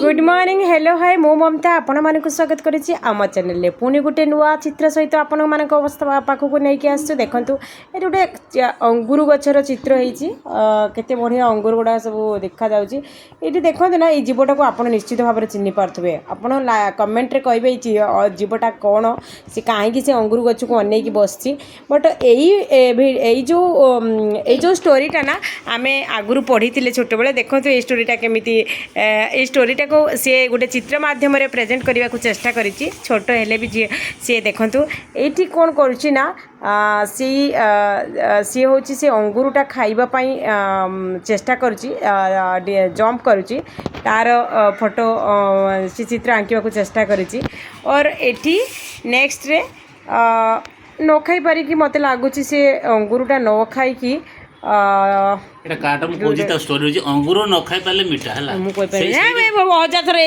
good morning hello hi मो ममता आपण मानक स्वागत करुच्ची आम चैनल पुणी गोटे नुआ चित्र सहित आपण मानक अवस्था पाखक नहीं आसु देखु ये गोटे अंगूर गचर चित्र होते बढ़िया अंगूर गुड़ा सब देखा ये देखो ना ये जीवटा को आप निश्चित भाव में चिन्ह पारे आप कमेंट कहे जीवटा कौन सी कहीं से अंगूर गच को अनेक बस बट यही जो स्टोरीटा ना आम आगुरी पढ़ी छोट बड़े देखो ये स्टोरीटा केमी ये स्टोरीटा को सी गोटे चित्र माध्यम प्रेजेंट करने को चेष्टा करी छोट हेले भी सी देखु ये कौन करुच्ची सी हूँ सी अंगूरटा खाइबापी चेष्टा करुच्ची जंप करुच्ची तार फोटो सी चित्र आंकिबा को चेष्टा करुच्ची और एटी नेक्स्ट रे न खाई पारिकी मत लगुच से अंगूरटा न खाई एटा काटा मु कोजि त स्टोरी होची अंगूर न खाई पाले मीठा हला मु कोइ पारे ना 1000 थर